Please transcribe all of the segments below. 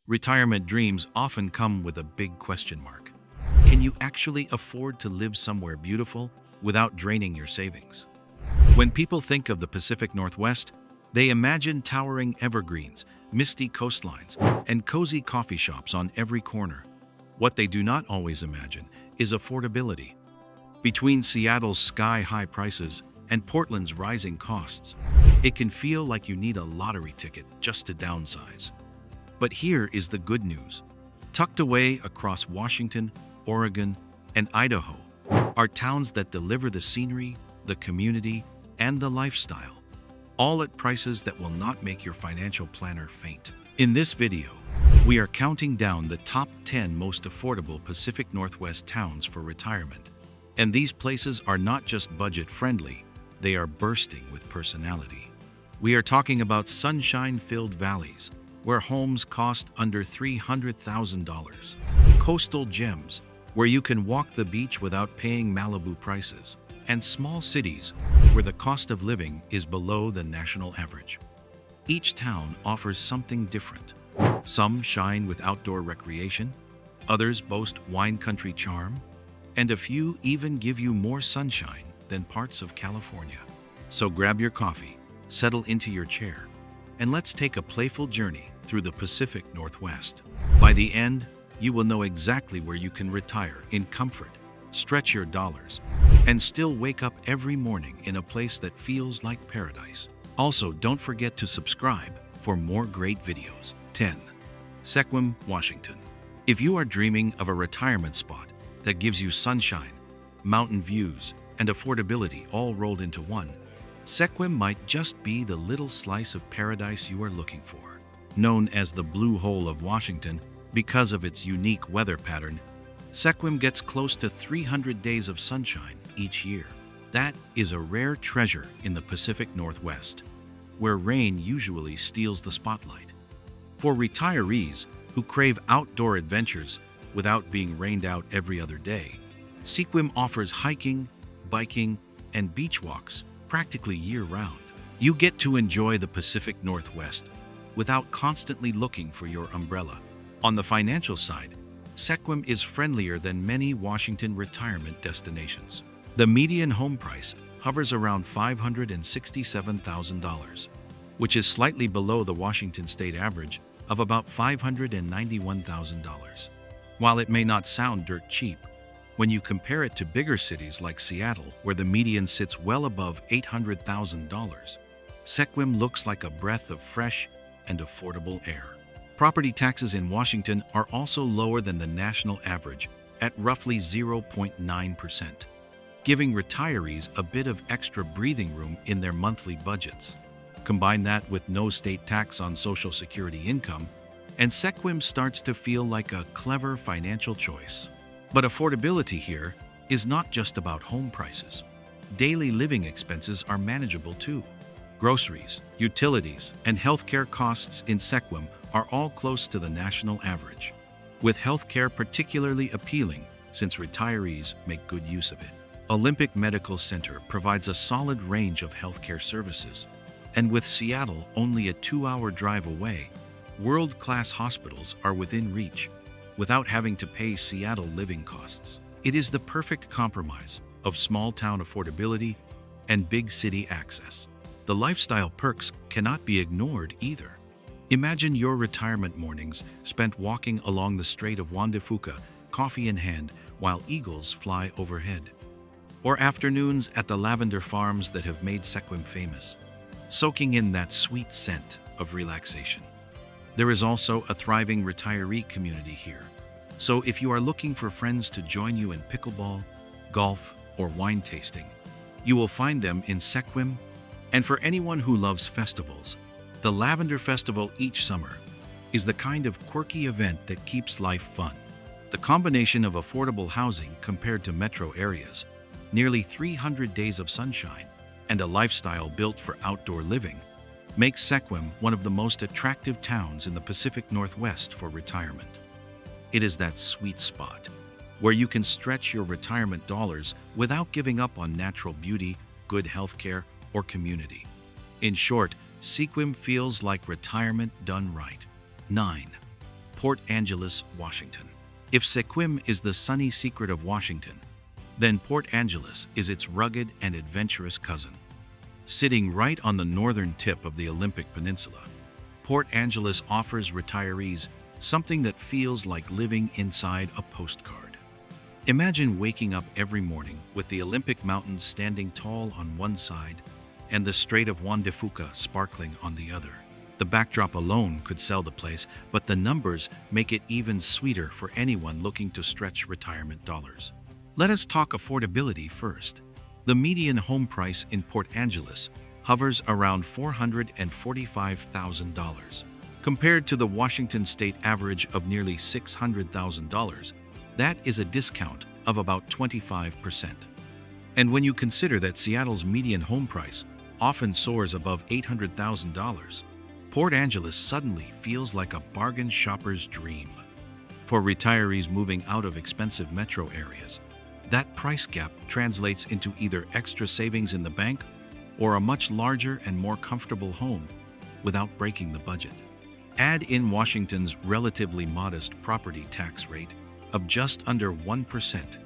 Retirement dreams often come with a big question mark. Can you actually afford to live somewhere beautiful without draining your savings? When people think of the Pacific Northwest, they imagine towering evergreens, misty coastlines, and cozy coffee shops on every corner. What they do not always imagine is affordability. Between Seattle's sky-high prices and Portland's rising costs, it can feel like you need a lottery ticket just to downsize. But here is the good news. Tucked away across Washington, Oregon, and Idaho are towns that deliver the scenery, the community, and the lifestyle, all at prices that will not make your financial planner faint. In this video, we are counting down the top 10 most affordable Pacific Northwest towns for retirement. And these places are not just budget-friendly, they are bursting with personality. We are talking about sunshine-filled valleys, where homes cost under $300,000. Coastal gems, where you can walk the beach without paying Malibu prices. And small cities, where the cost of living is below the national average. Each town offers something different. Some shine with outdoor recreation, others boast wine country charm, and a few even give you more sunshine than parts of California. So grab your coffee, settle into your chair, and let's take a playful journey through the Pacific Northwest. By the end, you will know exactly where you can retire in comfort, stretch your dollars, and still wake up every morning in a place that feels like paradise. Also, don't forget to subscribe for more great videos. 10. Sequim, Washington. If you are dreaming of a retirement spot that gives you sunshine, mountain views, and affordability all rolled into one, Sequim might just be the little slice of paradise you are looking for. Known as the Blue Hole of Washington because of its unique weather pattern, Sequim gets close to 300 days of sunshine each year. That is a rare treasure in the Pacific Northwest, where rain usually steals the spotlight. For retirees who crave outdoor adventures without being rained out every other day, Sequim offers hiking, biking, and beach walks practically year-round. You get to enjoy the Pacific Northwest without constantly looking for your umbrella. On the financial side, Sequim is friendlier than many Washington retirement destinations. The median home price hovers around $567,000, which is slightly below the Washington state average of about $591,000. While it may not sound dirt cheap, when you compare it to bigger cities like Seattle, where the median sits well above $800,000, Sequim looks like a breath of fresh and affordable air. Property taxes in Washington are also lower than the national average at roughly 0.9%, giving retirees a bit of extra breathing room in their monthly budgets. Combine that with no state tax on Social Security income, and Sequim starts to feel like a clever financial choice. But affordability here is not just about home prices. Daily living expenses are manageable too. Groceries, utilities, and healthcare costs in Sequim are all close to the national average, with healthcare particularly appealing since retirees make good use of it. Olympic Medical Center provides a solid range of healthcare services, and with Seattle only a 2-hour drive away, world-class hospitals are within reach without having to pay Seattle living costs. It is the perfect compromise of small-town affordability and big city access. The lifestyle perks cannot be ignored either. Imagine your retirement mornings spent walking along the Strait of Juan de Fuca, coffee in hand, while eagles fly overhead. Or afternoons at the lavender farms that have made Sequim famous, soaking in that sweet scent of relaxation. There is also a thriving retiree community here. So if you are looking for friends to join you in pickleball, golf, or wine tasting, you will find them in Sequim. And for anyone who loves festivals, the Lavender Festival each summer is the kind of quirky event that keeps life fun. The combination of affordable housing compared to metro areas, nearly 300 days of sunshine, and a lifestyle built for outdoor living makes Sequim one of the most attractive towns in the Pacific Northwest for retirement. It is that sweet spot where you can stretch your retirement dollars without giving up on natural beauty, good healthcare, or community. In short, Sequim feels like retirement done right. 9. Port Angeles, Washington. If Sequim is the sunny secret of Washington, then Port Angeles is its rugged and adventurous cousin. Sitting right on the northern tip of the Olympic Peninsula, Port Angeles offers retirees something that feels like living inside a postcard. Imagine waking up every morning with the Olympic Mountains standing tall on one side and the Strait of Juan de Fuca sparkling on the other. The backdrop alone could sell the place, but the numbers make it even sweeter for anyone looking to stretch retirement dollars. Let us talk affordability first. The median home price in Port Angeles hovers around $445,000. Compared to the Washington state average of nearly $600,000, that is a discount of about 25%. And when you consider that Seattle's median home price often soars above $800,000, Port Angeles suddenly feels like a bargain shopper's dream. For retirees moving out of expensive metro areas, that price gap translates into either extra savings in the bank or a much larger and more comfortable home without breaking the budget. Add in Washington's relatively modest property tax rate of just under 1%,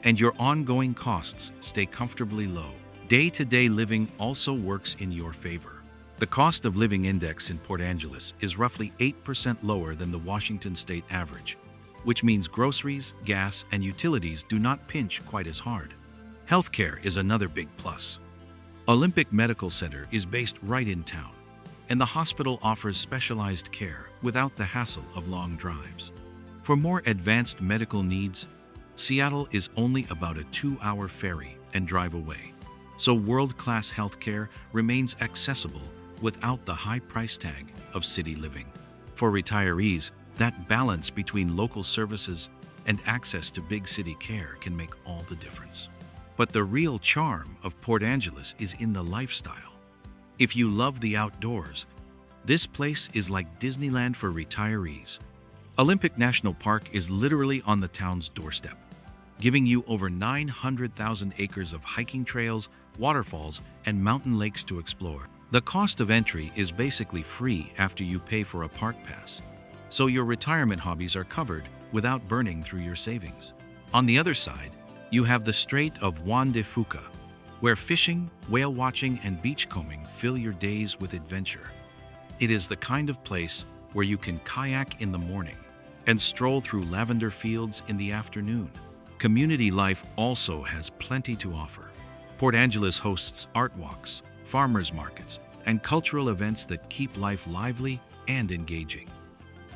and your ongoing costs stay comfortably low. Day-to-day living also works in your favor. The cost of living index in Port Angeles is roughly 8% lower than the Washington state average, which means groceries, gas, and utilities do not pinch quite as hard. Healthcare is another big plus. Olympic Medical Center is based right in town, and the hospital offers specialized care without the hassle of long drives. For more advanced medical needs, Seattle is only about a 2-hour ferry and drive away, so world-class healthcare remains accessible without the high price tag of city living. For retirees, that balance between local services and access to big city care can make all the difference. But the real charm of Port Angeles is in the lifestyle. If you love the outdoors, this place is like Disneyland for retirees. Olympic National Park is literally on the town's doorstep, giving you over 900,000 acres of hiking trails, waterfalls, and mountain lakes to explore. The cost of entry is basically free after you pay for a park pass, so your retirement hobbies are covered without burning through your savings. On the other side, you have the Strait of Juan de Fuca, where fishing, whale watching, and beachcombing fill your days with adventure. It is the kind of place where you can kayak in the morning and stroll through lavender fields in the afternoon. Community life also has plenty to offer. Port Angeles hosts art walks, farmers markets, and cultural events that keep life lively and engaging.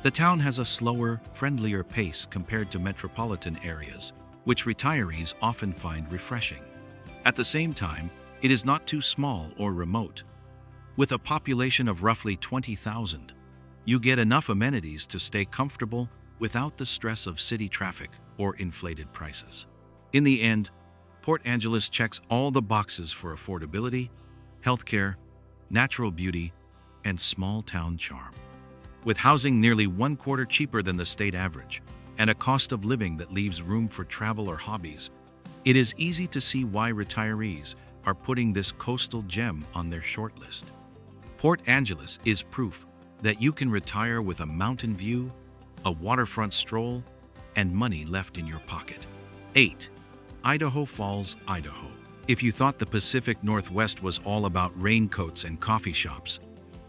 The town has a slower, friendlier pace compared to metropolitan areas, which retirees often find refreshing. At the same time, it is not too small or remote. With a population of roughly 20,000, you get enough amenities to stay comfortable without the stress of city traffic or inflated prices. In the end, Port Angeles checks all the boxes for affordability, healthcare, natural beauty, and small-town charm. With housing nearly 1/4 cheaper than the state average and a cost of living that leaves room for travel or hobbies, it is easy to see why retirees are putting this coastal gem on their short list. Port Angeles is proof that you can retire with a mountain view, a waterfront stroll, and money left in your pocket. 8. Idaho Falls, Idaho. If you thought the Pacific Northwest was all about raincoats and coffee shops,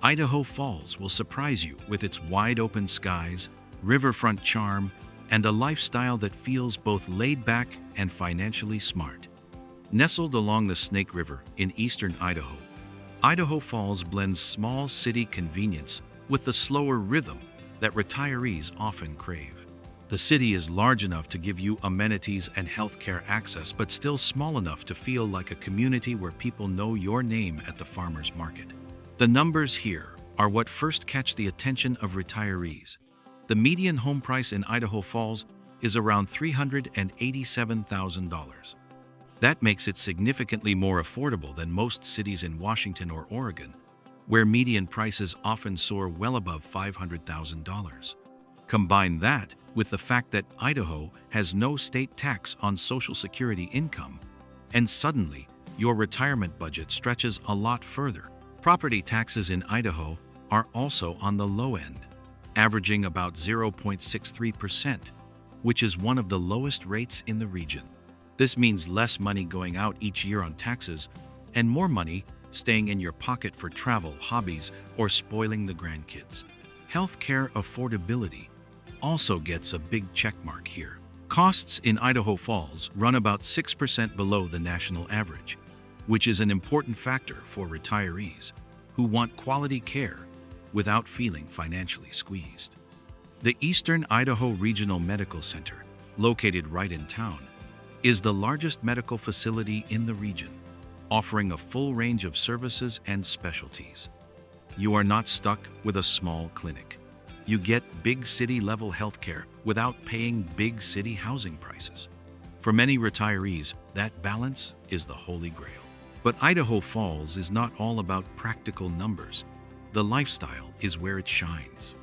Idaho Falls will surprise you with its wide-open skies, riverfront charm, and a lifestyle that feels both laid-back and financially smart. Nestled along the Snake River in eastern Idaho, Idaho Falls blends small city convenience with the slower rhythm that retirees often crave. The city is large enough to give you amenities and healthcare access, but still small enough to feel like a community where people know your name at the farmer's market. The numbers here are what first catch the attention of retirees. The median home price in Idaho Falls is around $387,000. That makes it significantly more affordable than most cities in Washington or Oregon, where median prices often soar well above $500,000. Combine that with the fact that Idaho has no state tax on Social Security income, and suddenly your retirement budget stretches a lot further. Property taxes in Idaho are also on the low end. averaging about 0.63%, which is one of the lowest rates in the region. This means less money going out each year on taxes and more money staying in your pocket for travel, hobbies, or spoiling the grandkids. Healthcare affordability also gets a big checkmark here. Costs in Idaho Falls run about 6% below the national average, which is an important factor for retirees who want quality care without feeling financially squeezed. The Eastern Idaho Regional Medical Center, located right in town, is the largest medical facility in the region, offering a full range of services and specialties. You are not stuck with a small clinic. You get big city-level healthcare without paying big city housing prices. For many retirees, that balance is the holy grail. But Idaho Falls is not all about practical numbers. The lifestyle is where it shines.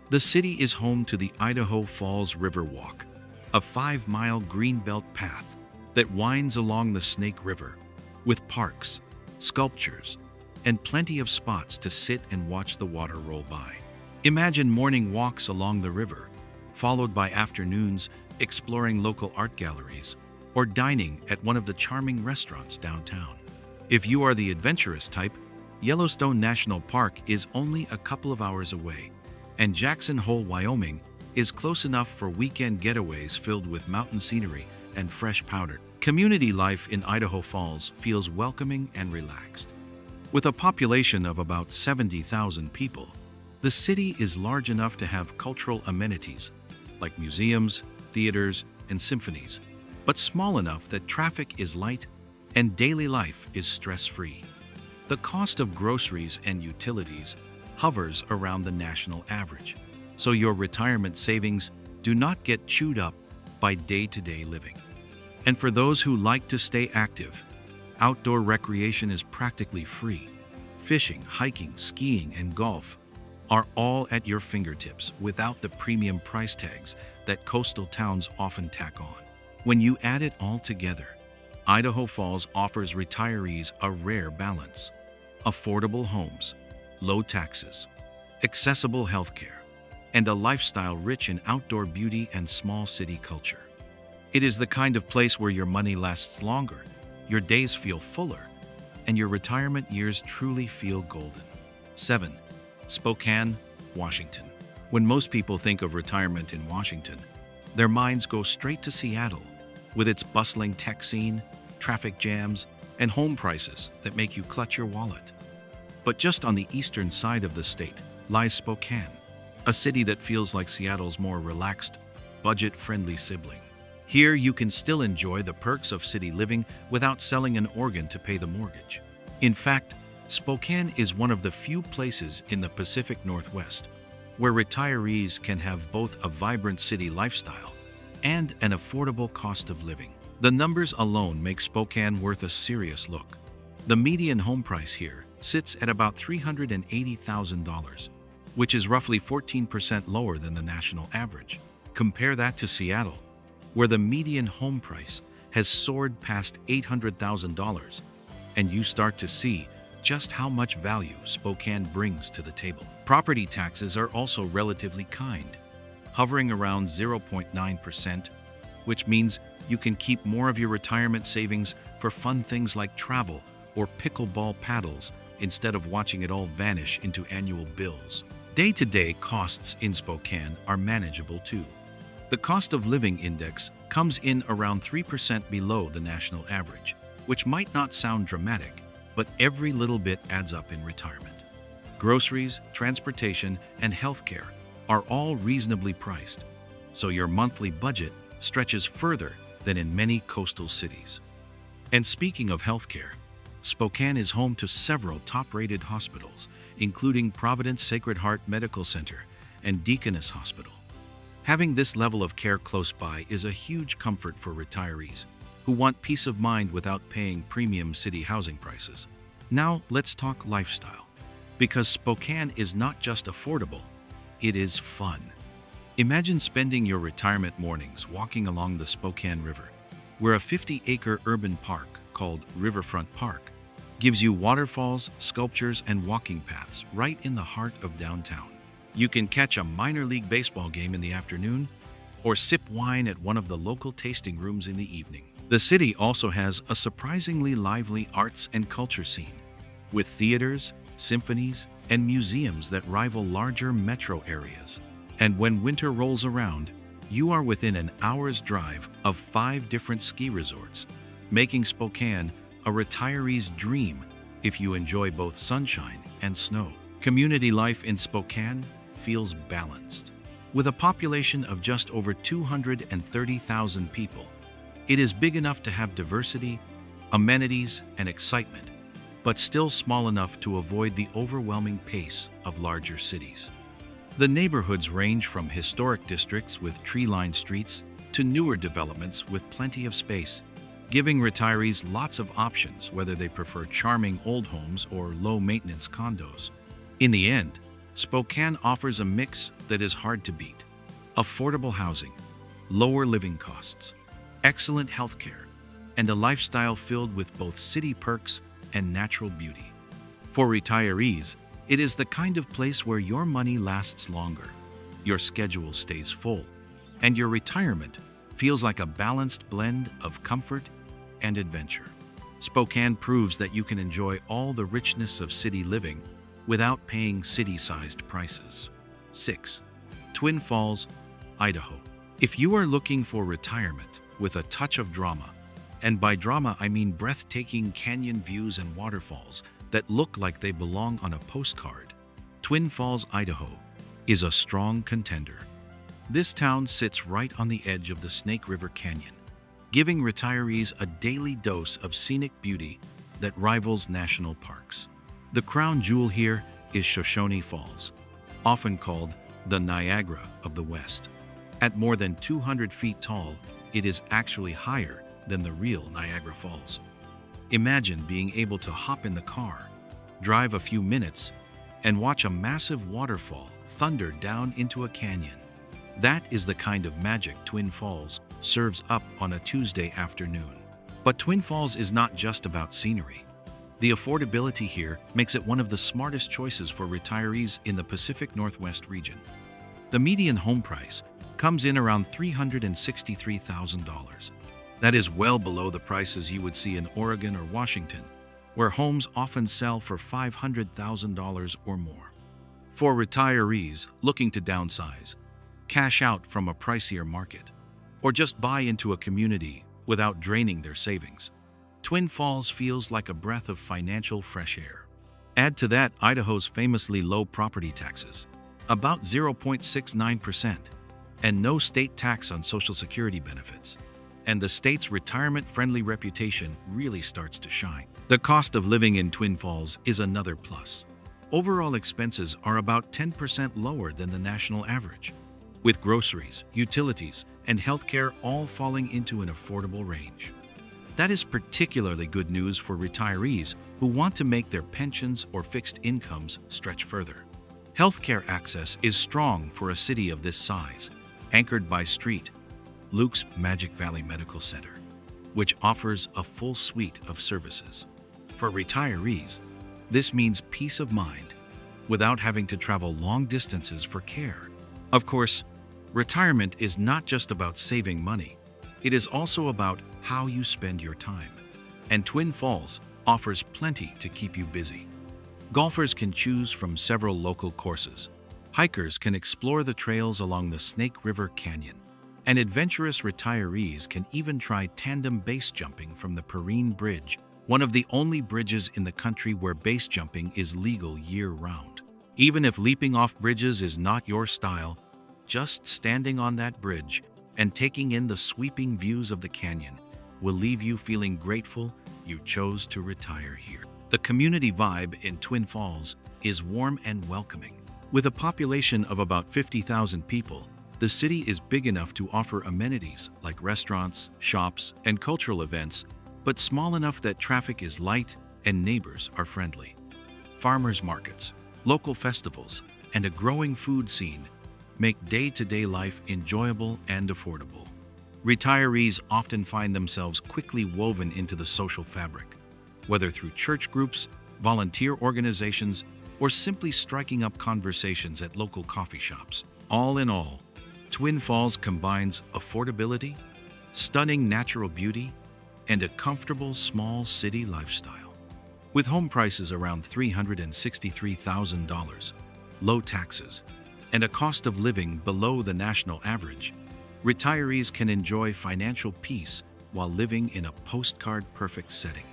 The city is home to the Idaho Falls River Walk, a 5-mile greenbelt path that winds along the Snake River, with parks, sculptures, and plenty of spots to sit and watch the water roll by. Imagine morning walks along the river, followed by afternoons exploring local art galleries or dining at one of the charming restaurants downtown. If you are the adventurous type, Yellowstone National Park is only a couple of hours away, and Jackson Hole, Wyoming is close enough for weekend getaways filled with mountain scenery and fresh powder. Community life in Idaho Falls feels welcoming and relaxed. With a population of about 70,000 people, the city is large enough to have cultural amenities like museums, theaters, and symphonies, but small enough that traffic is light and daily life is stress-free. The cost of groceries and utilities hovers around the national average, so your retirement savings do not get chewed up by day-to-day living. And for those who like to stay active, outdoor recreation is practically free. Fishing, hiking, skiing, and golf are all at your fingertips without the premium price tags that coastal towns often tack on. When you add it all together, Idaho Falls offers retirees a rare balance: affordable homes, low taxes, accessible healthcare, and a lifestyle rich in outdoor beauty and small city culture. It is the kind of place where your money lasts longer, your days feel fuller, and your retirement years truly feel golden. 7. Spokane, Washington. When most people think of retirement in Washington, their minds go straight to Seattle, with its bustling tech scene, traffic jams, and home prices that make you clutch your wallet. But just on the eastern side of the state lies Spokane, a city that feels like Seattle's more relaxed, budget-friendly sibling. Here you can still enjoy the perks of city living without selling an organ to pay the mortgage. In fact, Spokane is one of the few places in the Pacific Northwest where retirees can have both a vibrant city lifestyle and an affordable cost of living. The numbers alone make Spokane worth a serious look. The median home price here sits at about $380,000, which is roughly 14% lower than the national average. Compare that to Seattle, where the median home price has soared past $800,000, and you start to see just how much value Spokane brings to the table. Property taxes are also relatively kind, hovering around 0.9%, which means you can keep more of your retirement savings for fun things like travel or pickleball paddles instead of watching it all vanish into annual bills. Day-to-day costs in Spokane are manageable too. The cost of living index comes in around 3% below the national average, which might not sound dramatic, but every little bit adds up in retirement. Groceries, transportation, and healthcare are all reasonably priced, so your monthly budget stretches further than in many coastal cities. And speaking of healthcare, Spokane is home to several top-rated hospitals, including Providence Sacred Heart Medical Center and Deaconess Hospital. Having this level of care close by is a huge comfort for retirees who want peace of mind without paying premium city housing prices. Now let's talk lifestyle, because Spokane is not just affordable, it is fun. Imagine spending your retirement mornings walking along the Spokane River, where a 50-acre urban park called Riverfront Park gives you waterfalls, sculptures, and walking paths right in the heart of downtown. You can catch a minor league baseball game in the afternoon or sip wine at one of the local tasting rooms in the evening. The city also has a surprisingly lively arts and culture scene, with theaters, symphonies, and museums that rival larger metro areas. And when winter rolls around, you are within an hour's drive of 5 different ski resorts, making Spokane a retiree's dream if you enjoy both sunshine and snow. Community life in Spokane feels balanced. With a population of just over 230,000 people, it is big enough to have diversity, amenities, and excitement, but still small enough to avoid the overwhelming pace of larger cities. The neighborhoods range from historic districts with tree-lined streets to newer developments with plenty of space, giving retirees lots of options whether they prefer charming old homes or low-maintenance condos. In the end, Spokane offers a mix that is hard to beat: affordable housing, lower living costs, excellent healthcare, and a lifestyle filled with both city perks and natural beauty. For retirees, it is the kind of place where your money lasts longer, your schedule stays full, and your retirement feels like a balanced blend of comfort and adventure. Spokane proves that you can enjoy all the richness of city living without paying city-sized prices. 6. Twin Falls, Idaho. If you are looking for retirement with a touch of drama, and by drama I mean breathtaking canyon views and waterfalls that look like they belong on a postcard, Twin Falls, Idaho is a strong contender. This town sits right on the edge of the Snake River Canyon, giving retirees a daily dose of scenic beauty that rivals national parks. The crown jewel here is Shoshone Falls, often called the Niagara of the West. At more than 200 feet tall, it is actually higher than the real Niagara Falls. Imagine being able to hop in the car, drive a few minutes, and watch a massive waterfall thunder down into a canyon. That is the kind of magic Twin Falls serves up on a Tuesday afternoon. But Twin Falls is not just about scenery. The affordability here makes it one of the smartest choices for retirees in the Pacific Northwest region. The median home price comes in around $363,000. That is well below the prices you would see in Oregon or Washington, where homes often sell for $500,000 or more. For retirees looking to downsize, cash out from a pricier market, or just buy into a community without draining their savings, Twin Falls feels like a breath of financial fresh air. Add to that Idaho's famously low property taxes, about 0.69%, and no state tax on Social Security benefits, and the state's retirement-friendly reputation really starts to shine. The cost of living in Twin Falls is another plus. Overall expenses are about 10% lower than the national average, with groceries, utilities, and healthcare all falling into an affordable range. That is particularly good news for retirees who want to make their pensions or fixed incomes stretch further. Healthcare access is strong for a city of this size, anchored by Luke's Magic Valley Medical Center, which offers a full suite of services. For retirees, this means peace of mind without having to travel long distances for care. Of course, retirement is not just about saving money. It is also about how you spend your time. And Twin Falls offers plenty to keep you busy. Golfers can choose from several local courses. Hikers can explore the trails along the Snake River Canyon. And adventurous retirees can even try tandem base jumping from the Perrine Bridge, one of the only bridges in the country where base jumping is legal year-round. Even if leaping off bridges is not your style, just standing on that bridge and taking in the sweeping views of the canyon will leave you feeling grateful you chose to retire here. The community vibe in Twin Falls is warm and welcoming. With a population of about 50,000 people, the city is big enough to offer amenities like restaurants, shops, and cultural events, but small enough that traffic is light and neighbors are friendly. Farmers markets, local festivals, and a growing food scene make day-to-day life enjoyable and affordable. Retirees often find themselves quickly woven into the social fabric, whether through church groups, volunteer organizations, or simply striking up conversations at local coffee shops. All in all, Twin Falls combines affordability, stunning natural beauty, and a comfortable small city lifestyle. With home prices around $363,000, low taxes, and a cost of living below the national average, retirees can enjoy financial peace while living in a postcard-perfect setting.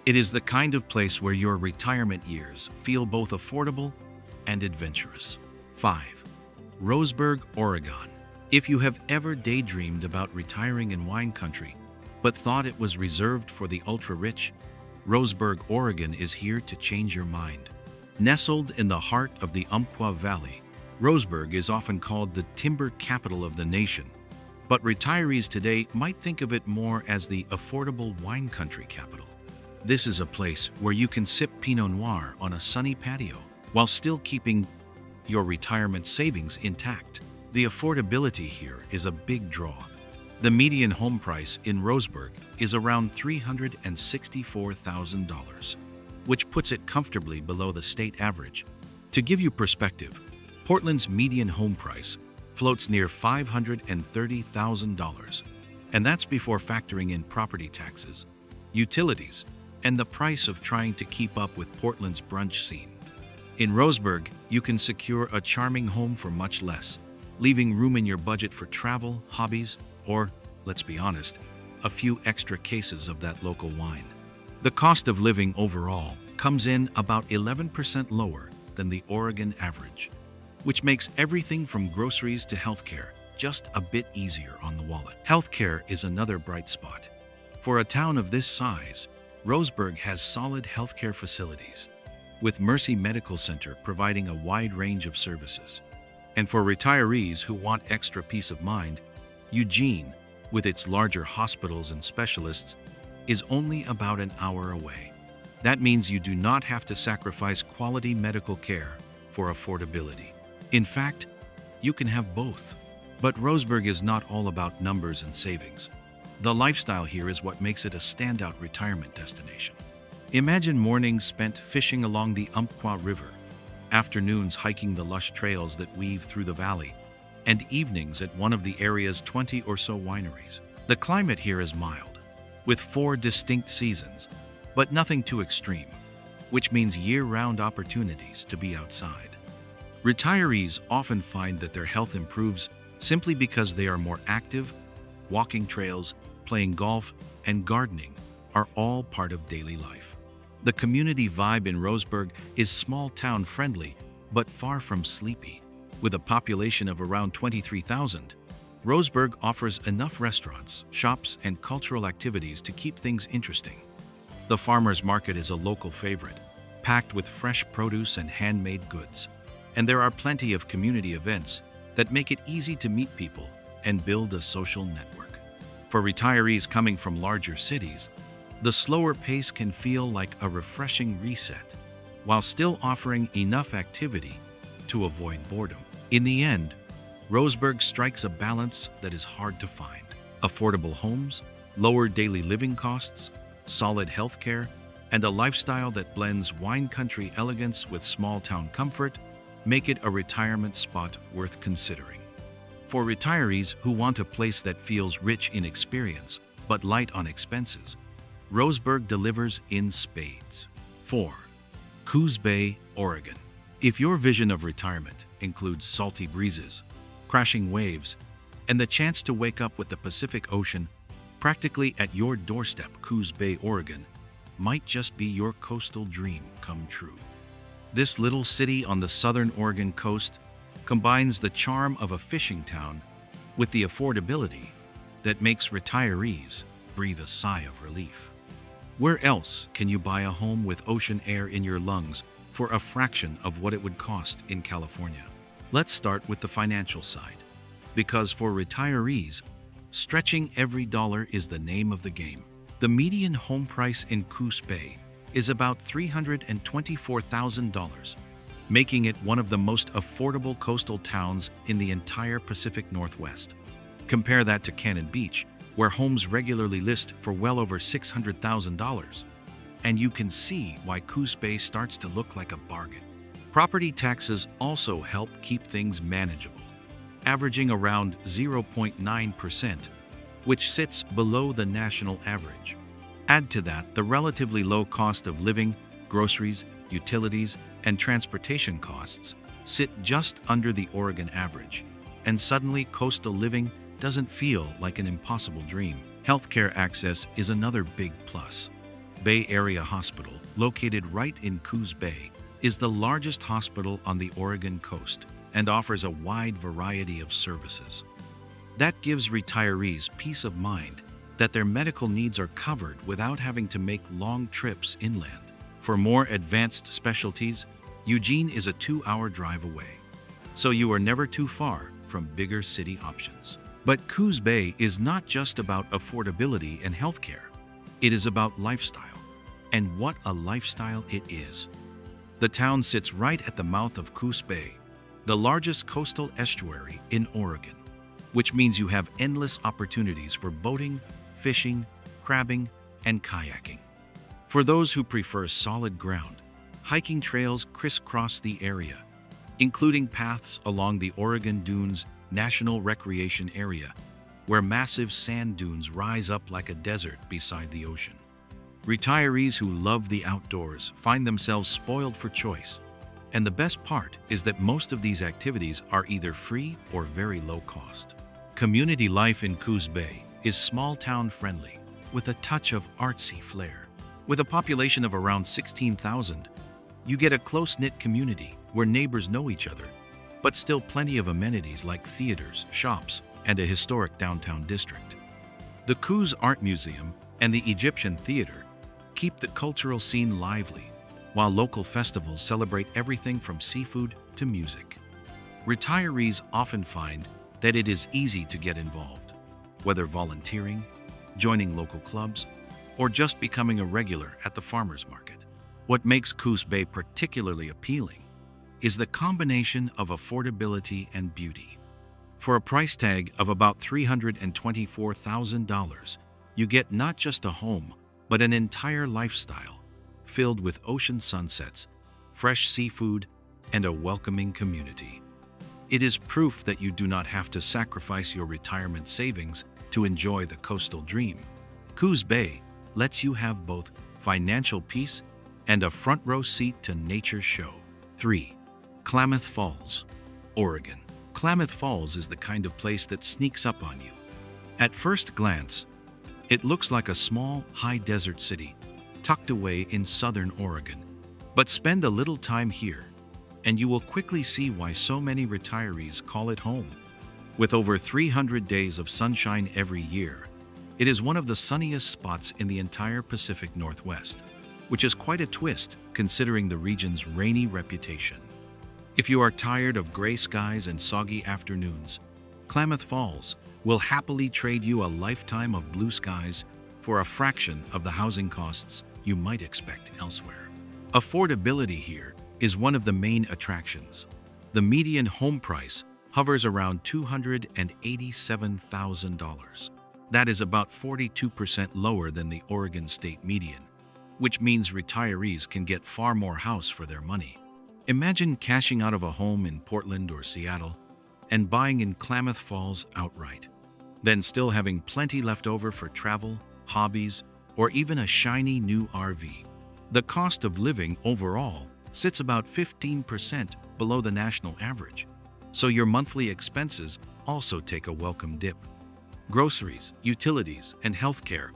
It is the kind of place where your retirement years feel both affordable and adventurous. 5. Roseburg, Oregon. If you have ever daydreamed about retiring in wine country, but thought it was reserved for the ultra-rich, Roseburg, Oregon is here to change your mind. Nestled in the heart of the Umpqua Valley, Roseburg is often called the timber capital of the nation, but retirees today might think of it more as the affordable wine country capital. This is a place where you can sip Pinot Noir on a sunny patio while still keeping your retirement savings intact. The affordability here is a big draw. The median home price in Roseburg is around $364,000, which puts it comfortably below the state average. To give you perspective, Portland's median home price floats near $530,000, and that's before factoring in property taxes, utilities, and the price of trying to keep up with Portland's brunch scene. In Roseburg, you can secure a charming home for much less, leaving room in your budget for travel, hobbies, or, let's be honest, a few extra cases of that local wine. The cost of living overall comes in about 11% lower than the Oregon average, which makes everything from groceries to healthcare just a bit easier on the wallet. Healthcare is another bright spot. For a town of this size, Roseburg has solid healthcare facilities, with Mercy Medical Center providing a wide range of services. And for retirees who want extra peace of mind, Eugene, with its larger hospitals and specialists, is only about an hour away. That means you do not have to sacrifice quality medical care for affordability. In fact, you can have both. But Roseburg is not all about numbers and savings. The lifestyle here is what makes it a standout retirement destination. Imagine mornings spent fishing along the Umpqua River, afternoons hiking the lush trails that weave through the valley, and evenings at one of the area's 20 or so wineries. The climate here is mild, with 4 distinct seasons, but nothing too extreme, which means year-round opportunities to be outside. Retirees often find that their health improves simply because they are more active. Walking trails, playing golf, and gardening are all part of daily life. The community vibe in Roseburg is small-town friendly, but far from sleepy. With a population of around 23,000, Roseburg offers enough restaurants, shops, and cultural activities to keep things interesting. The farmers market is a local favorite, packed with fresh produce and handmade goods. And there are plenty of community events that make it easy to meet people and build a social network. For retirees coming from larger cities, the slower pace can feel like a refreshing reset, while still offering enough activity to avoid boredom. In the end, Roseburg strikes a balance that is hard to find. Affordable homes, lower daily living costs, solid healthcare, and a lifestyle that blends wine country elegance with small-town comfort make it a retirement spot worth considering. For retirees who want a place that feels rich in experience but light on expenses, Roseburg delivers in spades. 4. Coos Bay, Oregon. If your vision of retirement includes salty breezes, crashing waves, and the chance to wake up with the Pacific Ocean practically at your doorstep, Coos Bay, Oregon might just be your coastal dream come true. This little city on the southern Oregon coast combines the charm of a fishing town with the affordability that makes retirees breathe a sigh of relief. Where else can you buy a home with ocean air in your lungs for a fraction of what it would cost in California? Let's start with the financial side, because for retirees, stretching every dollar is the name of the game. The median home price in Coos Bay is about $324,000, making it one of the most affordable coastal towns in the entire Pacific Northwest. Compare that to Cannon Beach, where homes regularly list for well over $600,000, and you can see why Coos Bay starts to look like a bargain. Property taxes also help keep things manageable, averaging around 0.9%, which sits below the national average. Add to that the relatively low cost of living, groceries, utilities, and transportation costs sit just under the Oregon average, and suddenly coastal living doesn't feel like an impossible dream. Healthcare access is another big plus. Bay Area Hospital, located right in Coos Bay, is the largest hospital on the Oregon coast and offers a wide variety of services. That gives retirees peace of mind that their medical needs are covered without having to make long trips inland. For more advanced specialties, Eugene is a 2-hour drive away, so you are never too far from bigger city options. But Coos Bay is not just about affordability and healthcare. It is about lifestyle. And what a lifestyle it is. The town sits right at the mouth of Coos Bay, the largest coastal estuary in Oregon, which means you have endless opportunities for boating, fishing, crabbing, and kayaking. For those who prefer solid ground, hiking trails crisscross the area, including paths along the Oregon Dunes National Recreation Area, where massive sand dunes rise up like a desert beside the ocean. Retirees who love the outdoors find themselves spoiled for choice. And the best part is that most of these activities are either free or very low cost. Community life in Coos Bay is small-town friendly, with a touch of artsy flair. With a population of around 16,000, you get a close-knit community where neighbors know each other, but still plenty of amenities like theaters, shops, and a historic downtown district. The Coos Art Museum and the Egyptian Theater keep the cultural scene lively, while local festivals celebrate everything from seafood to music. Retirees often find that it is easy to get involved, whether volunteering, joining local clubs, or just becoming a regular at the farmers market. What makes Coos Bay particularly appealing is the combination of affordability and beauty. For a price tag of about $324,000, you get not just a home, but an entire lifestyle filled with ocean sunsets, fresh seafood, and a welcoming community. It is proof that you do not have to sacrifice your retirement savings to enjoy the coastal dream. Coos Bay lets you have both financial peace and a front-row seat to nature's show. 3. Klamath Falls, Oregon. Klamath Falls is the kind of place that sneaks up on you. At first glance, it looks like a small, high-desert city tucked away in southern Oregon. But spend a little time here, and you will quickly see why so many retirees call it home. With over 300 days of sunshine every year, it is one of the sunniest spots in the entire Pacific Northwest, which is quite a twist considering the region's rainy reputation. If you are tired of gray skies and soggy afternoons, Klamath Falls will happily trade you a lifetime of blue skies for a fraction of the housing costs you might expect elsewhere. Affordability here is one of the main attractions. The median home price hovers around $287,000. That is about 42% lower than the Oregon state median, which means retirees can get far more house for their money. Imagine cashing out of a home in Portland or Seattle and buying in Klamath Falls outright, then still having plenty left over for travel, hobbies, or even a shiny new RV. The cost of living overall sits about 15% below the national average, so your monthly expenses also take a welcome dip. Groceries, utilities, and healthcare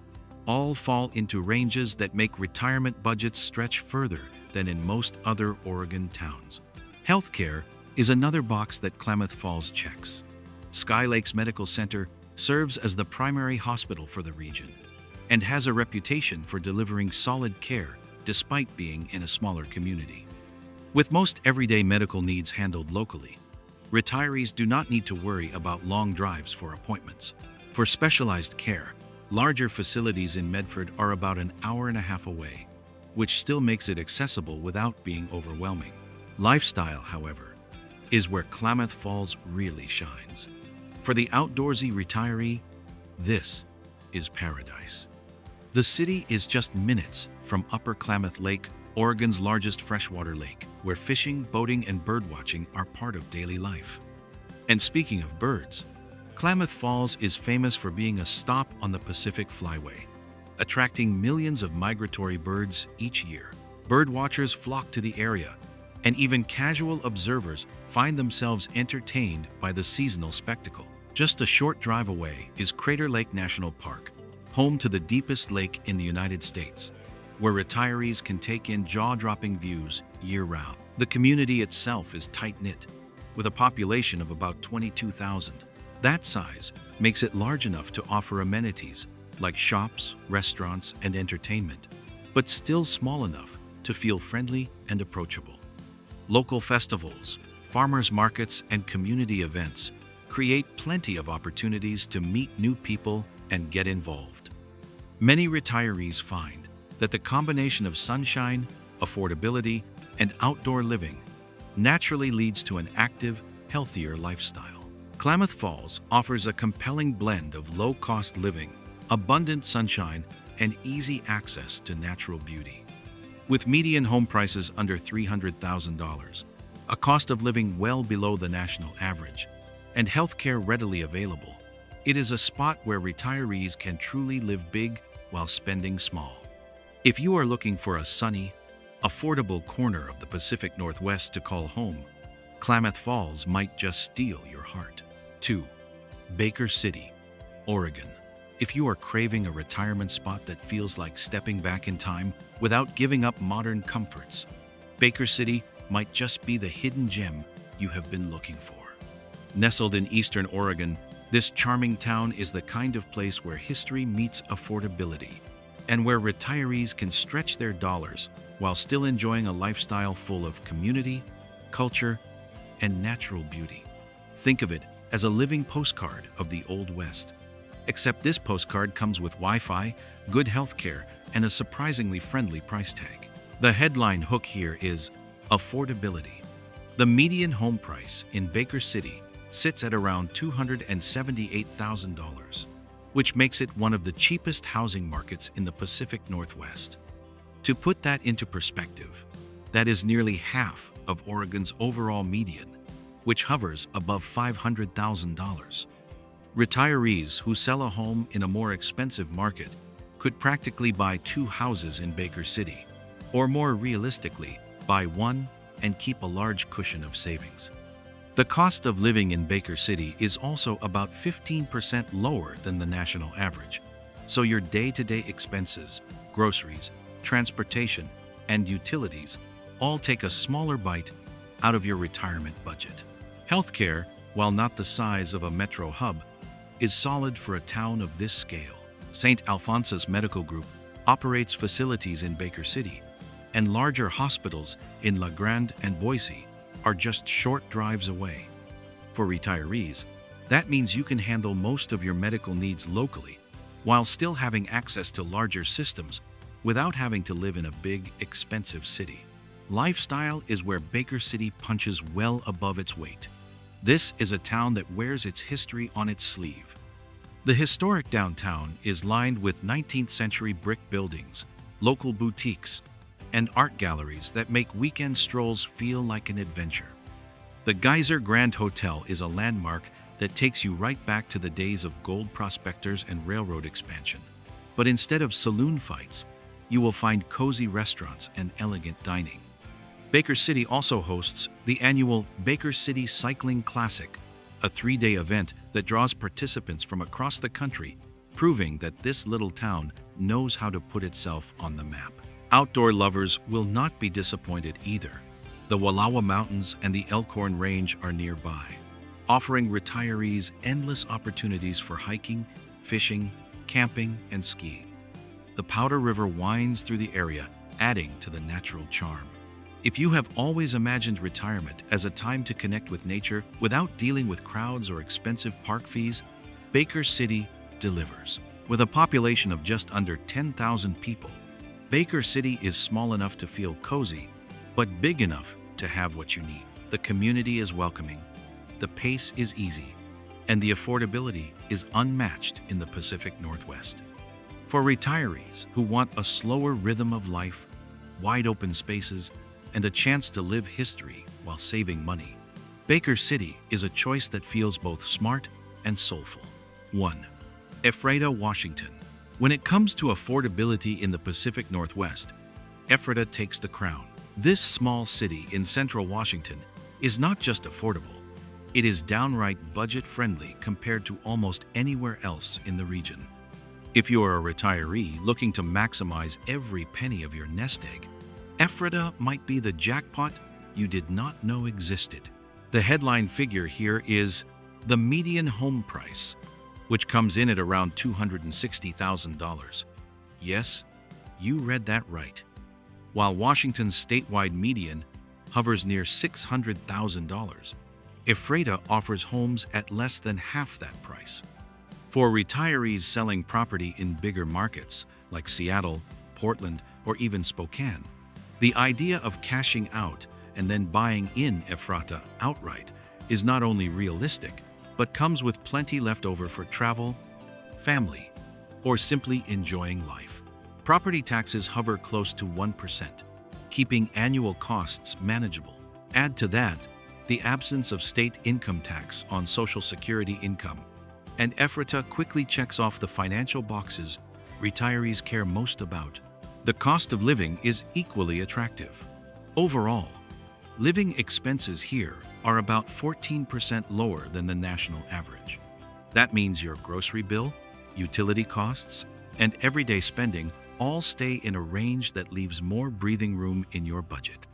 all fall into ranges that make retirement budgets stretch further than in most other Oregon towns. Healthcare is another box that Klamath Falls checks. Sky Lakes Medical Center serves as the primary hospital for the region and has a reputation for delivering solid care despite being in a smaller community. With most everyday medical needs handled locally, retirees do not need to worry about long drives for appointments. For specialized care, larger facilities in Medford are about an hour and a half away, which still makes it accessible without being overwhelming. Lifestyle, however, is where Klamath Falls really shines. For the outdoorsy retiree, this is paradise. The city is just minutes from Upper Klamath Lake, Oregon's largest freshwater lake, where fishing, boating, and birdwatching are part of daily life. And speaking of birds, Klamath Falls is famous for being a stop on the Pacific Flyway, attracting millions of migratory birds each year. Birdwatchers flock to the area, and even casual observers find themselves entertained by the seasonal spectacle. Just a short drive away is Crater Lake National Park, home to the deepest lake in the United States, where retirees can take in jaw-dropping views year-round. The community itself is tight-knit, with a population of about 22,000. That size makes it large enough to offer amenities like shops, restaurants, and entertainment, but still small enough to feel friendly and approachable. Local festivals, farmers markets, and community events create plenty of opportunities to meet new people and get involved. Many retirees find that the combination of sunshine, affordability, and outdoor living naturally leads to an active, healthier lifestyle. Klamath Falls offers a compelling blend of low-cost living, abundant sunshine, and easy access to natural beauty. With median home prices under $300,000, a cost of living well below the national average, and healthcare readily available, it is a spot where retirees can truly live big while spending small. If you are looking for a sunny, affordable corner of the Pacific Northwest to call home, Klamath Falls might just steal your heart. 2. Baker City, Oregon. If you are craving a retirement spot that feels like stepping back in time without giving up modern comforts, Baker City might just be the hidden gem you have been looking for. Nestled in eastern Oregon, this charming town is the kind of place where history meets affordability, and where retirees can stretch their dollars while still enjoying a lifestyle full of community, culture, and natural beauty. Think of it as a living postcard of the Old West. Except this postcard comes with Wi-Fi, good healthcare, and a surprisingly friendly price tag. The headline hook here is affordability. The median home price in Baker City sits at around $278,000, which makes it one of the cheapest housing markets in the Pacific Northwest. To put that into perspective, that is nearly half of Oregon's overall median, which hovers above $500,000. Retirees who sell a home in a more expensive market could practically buy 2 houses in Baker City, or more realistically, buy one and keep a large cushion of savings. The cost of living in Baker City is also about 15% lower than the national average, so your day-to-day expenses, groceries, transportation, and utilities all take a smaller bite out of your retirement budget. Healthcare, while not the size of a metro hub, is solid for a town of this scale. St. Alphonsus Medical Group operates facilities in Baker City, and larger hospitals in La Grande and Boise are just short drives away. For retirees, that means you can handle most of your medical needs locally, while still having access to larger systems without having to live in a big, expensive city. Lifestyle is where Baker City punches well above its weight. This is a town that wears its history on its sleeve. The historic downtown is lined with 19th century brick buildings, local boutiques, and art galleries that make weekend strolls feel like an adventure. The Geyser Grand Hotel is a landmark that takes you right back to the days of gold prospectors and railroad expansion. But instead of saloon fights, you will find cozy restaurants and elegant dining. Baker City also hosts the annual Baker City Cycling Classic, a 3-day event that draws participants from across the country, proving that this little town knows how to put itself on the map. Outdoor lovers will not be disappointed either. The Wallowa Mountains and the Elkhorn Range are nearby, offering retirees endless opportunities for hiking, fishing, camping, and skiing. The Powder River winds through the area, adding to the natural charm. If you have always imagined retirement as a time to connect with nature without dealing with crowds or expensive park fees, Baker City delivers. With a population of just under 10,000 people, Baker City is small enough to feel cozy, but big enough to have what you need. The community is welcoming, the pace is easy, and the affordability is unmatched in the Pacific Northwest. For retirees who want a slower rhythm of life, wide open spaces, and a chance to live history while saving money. Baker City is a choice that feels both smart and soulful. 1. Ephrata, Washington. When it comes to affordability in the Pacific Northwest, Ephrata takes the crown. This small city in central Washington is not just affordable, it is downright budget-friendly compared to almost anywhere else in the region. If you are a retiree looking to maximize every penny of your nest egg, Ephrata might be the jackpot you did not know existed. The headline figure here is the median home price, which comes in at around $260,000. Yes, you read that right. While Washington's statewide median hovers near $600,000, Ephrata offers homes at less than half that price. For retirees selling property in bigger markets like Seattle, Portland, or even Spokane, the idea of cashing out and then buying in Ephrata outright is not only realistic, but comes with plenty left over for travel, family, or simply enjoying life. Property taxes hover close to 1%, keeping annual costs manageable. Add to that the absence of state income tax on Social Security income, and Ephrata quickly checks off the financial boxes retirees care most about. The cost of living is equally attractive. Overall, living expenses here are about 14% lower than the national average. That means your grocery bill, utility costs, and everyday spending all stay in a range that leaves more breathing room in your budget.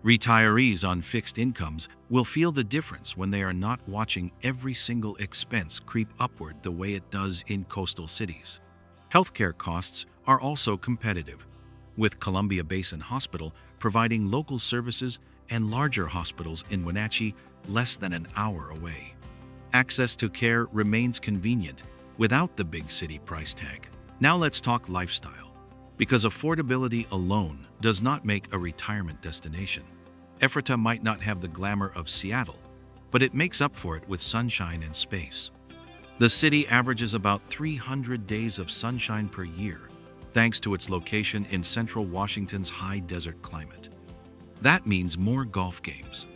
Retirees on fixed incomes will feel the difference when they are not watching every single expense creep upward the way it does in coastal cities. Healthcare costs are also competitive, with Columbia Basin Hospital providing local services and larger hospitals in Wenatchee less than an hour away. Access to care remains convenient without the big city price tag. Now let's talk lifestyle, because affordability alone does not make a retirement destination. Ephrata might not have the glamour of Seattle, but it makes up for it with sunshine and space. The city averages about 300 days of sunshine per year, thanks to its location in central Washington's high desert climate. That means more golf games,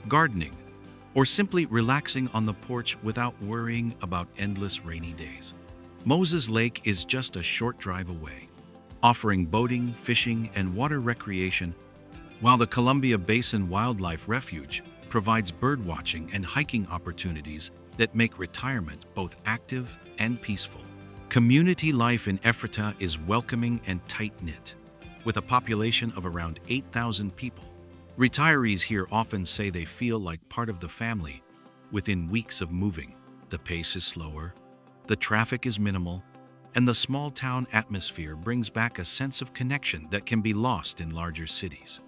gardening, or simply relaxing on the porch without worrying about endless rainy days. Moses Lake is just a short drive away, offering boating, fishing, and water recreation, while the Columbia Basin Wildlife Refuge provides birdwatching and hiking opportunities that make retirement both active and peaceful. Community life in Ephrata is welcoming and tight-knit, with a population of around 8,000 people. Retirees here often say they feel like part of the family within weeks of moving. The pace is slower, the traffic is minimal, and the small-town atmosphere brings back a sense of connection that can be lost in larger cities.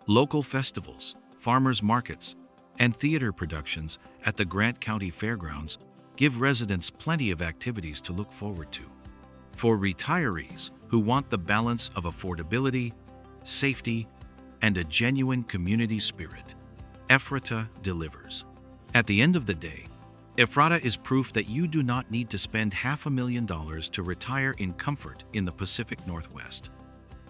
Local festivals, farmers markets, and theater productions at the Grant County Fairgrounds give residents plenty of activities to look forward to. For retirees who want the balance of affordability, safety, and a genuine community spirit, Ephrata delivers. At the end of the day, Ephrata is proof that you do not need to spend $500,000 to retire in comfort in the Pacific Northwest.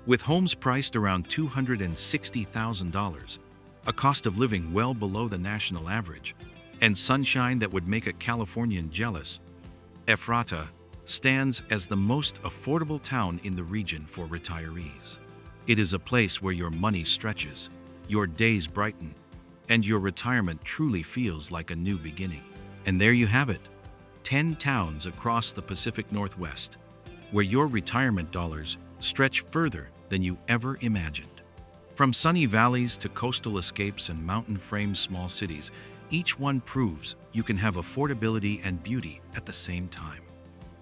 With homes priced around $260,000, a cost of living well below the national average, and sunshine that would make a Californian jealous, Ephrata stands as the most affordable town in the region for retirees. It is a place where your money stretches, your days brighten, and your retirement truly feels like a new beginning. And there you have it, 10 towns across the Pacific Northwest, where your retirement dollars stretch further than you ever imagined. From sunny valleys to coastal escapes and mountain-framed small cities, each one proves you can have affordability and beauty at the same time.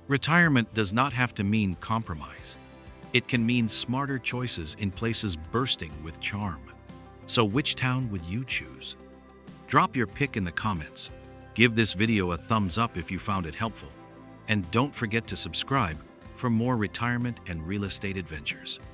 Retirement does not have to mean compromise. It can mean smarter choices in places bursting with charm. So which town would you choose? Drop your pick in the comments. Give this video a thumbs up if you found it helpful. And don't forget to subscribe for more retirement and real estate adventures.